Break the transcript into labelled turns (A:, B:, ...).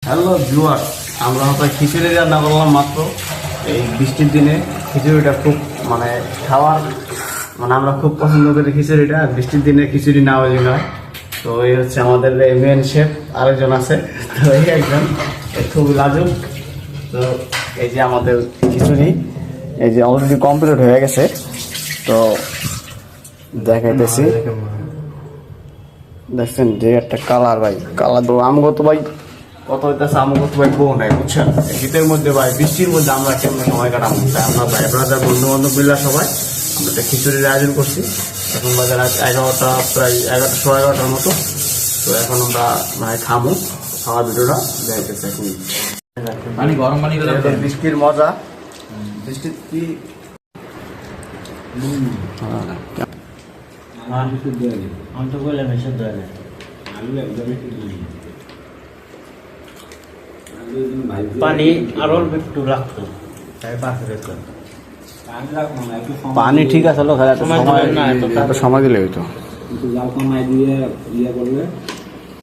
A: Hello viewer, আমরা হয়তো খিচুড়ি রান্না করলাম মাত্র। এই বৃষ্টির দিনে খিচুড়িটা খুব খাওয়ার আমরা খুব পছন্দ করি খিচুড়িটা। আর বৃষ্টির দিনে খিচুড়ি না হলে নয়। তো এই হচ্ছে আমাদের মেন শেফ, আরেকজন আছে। তো এই একজন খুব লাজুক। তো এই যে আমাদের খিচুড়ি, এই যে অলরেডি কমপ্লিট হয়ে গেছে। তো দেখাইতেছি, দেখছেন যে একটা কালার ভাই, কালার তো আমগত ভাই কত হইতেছে, আমগত ভাই বউ নাই বুঝছেন। শীতের মধ্যে ভাই, বৃষ্টির মধ্যে আমরা কেমন সময় কাটাবো, তাই আমরা ভাই ব্রাদার বন্ধু বান্ধব মিলা সবাই আমরা একটা খিচুড়ির আয়োজন করছি। এখন বাজে রাত 11টা, প্রায় 11টা 11:30টার মতো। তো এখন আমরা খামো, খাওয়ার ভিডিওটা দেখাইতেছি এখন।
B: পানি গরম পানি
A: বৃষ্টির মজা, বৃষ্টির কি
C: পানি আরো একটু রাখতো,
A: পানি ঠিক আছে, সময় দিলে হইতো।
B: জাল কমাই দিয়ে ইয়ে করলে